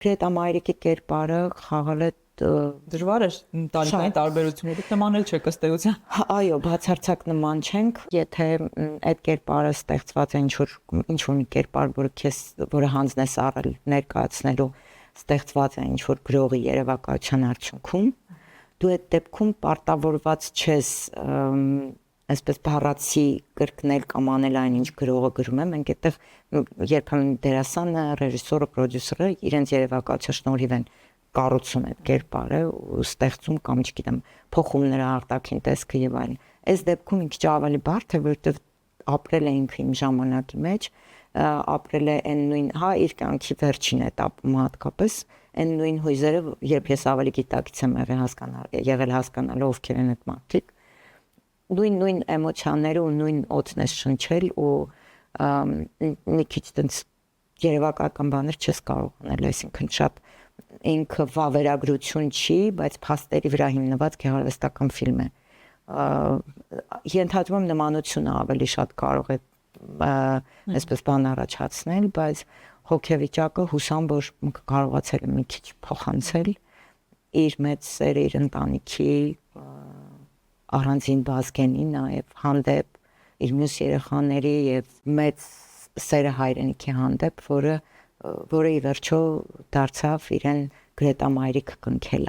Գրետա Մայրիկի կերպարը խաղալ է Դժվար է տարիքային տարբերությունները նմանել չեք ըստ էության։ Այո, բացարձակ նման չենք, եթե այդ կերպարը ստեղծված է ինչ-որ մի կերպար, որը հանձնես առել ներկայացնելու ստեղծված է ինչ-որ գրողի երևակայության արդյունքում, դու այդ դեպքում պարտավորված չես այսպես բառացի կրկնել կամ անել այն ինչ գրողը գրում է, մենք այդտեղ երբեմն դերասանը, ռեժիսորը, պրոդյուսերը իրենց երևակայության շնորհիվ են կառուցում այդ կերպարը ու ստեղծում կամ չգիտեմ փոխում նրա արտաքին տեսքը եւ այլն։ Այս դեպքում մի քիչ ավելի բարդ է, որովհետեւ ապրել է ինքը իմ ժամանակի մեջ, ապրել է այն նույն, հա, իր կյանքի վերջին этаպում հատկապես այն նույն հույզերը, երբ ես ավելի գիտակից եմ եղել հասկանալու ովքեր են այդ մարդիկ, նույն էմոցիաները ու նույն օդն է շնչել ու մի քիչ տենց երևակայական բաներ չես կարող անել, այսինքն շատ ինքը վավերագրություն չի, բայց փաստերի վրա հիմնված գեղարվեստական ֆիլմ է։ Ենթադրում եմ նմանությունը ավելի շատ կարող է այսպես բան առաջացնել, բայց հոգեվիճակը հուսամ, որ կարողացել է մի քիչ փոխանցել իր մեծ սերը իր ընտանիքի առանձին բազգենի, նաև հանդեպ իր մյուս երեխաների եւ մեծ սերը հայրենիքի հանդեպ, որը ի վերջո դարձավ իրեն Գրետա Մայրիկը կնքելը։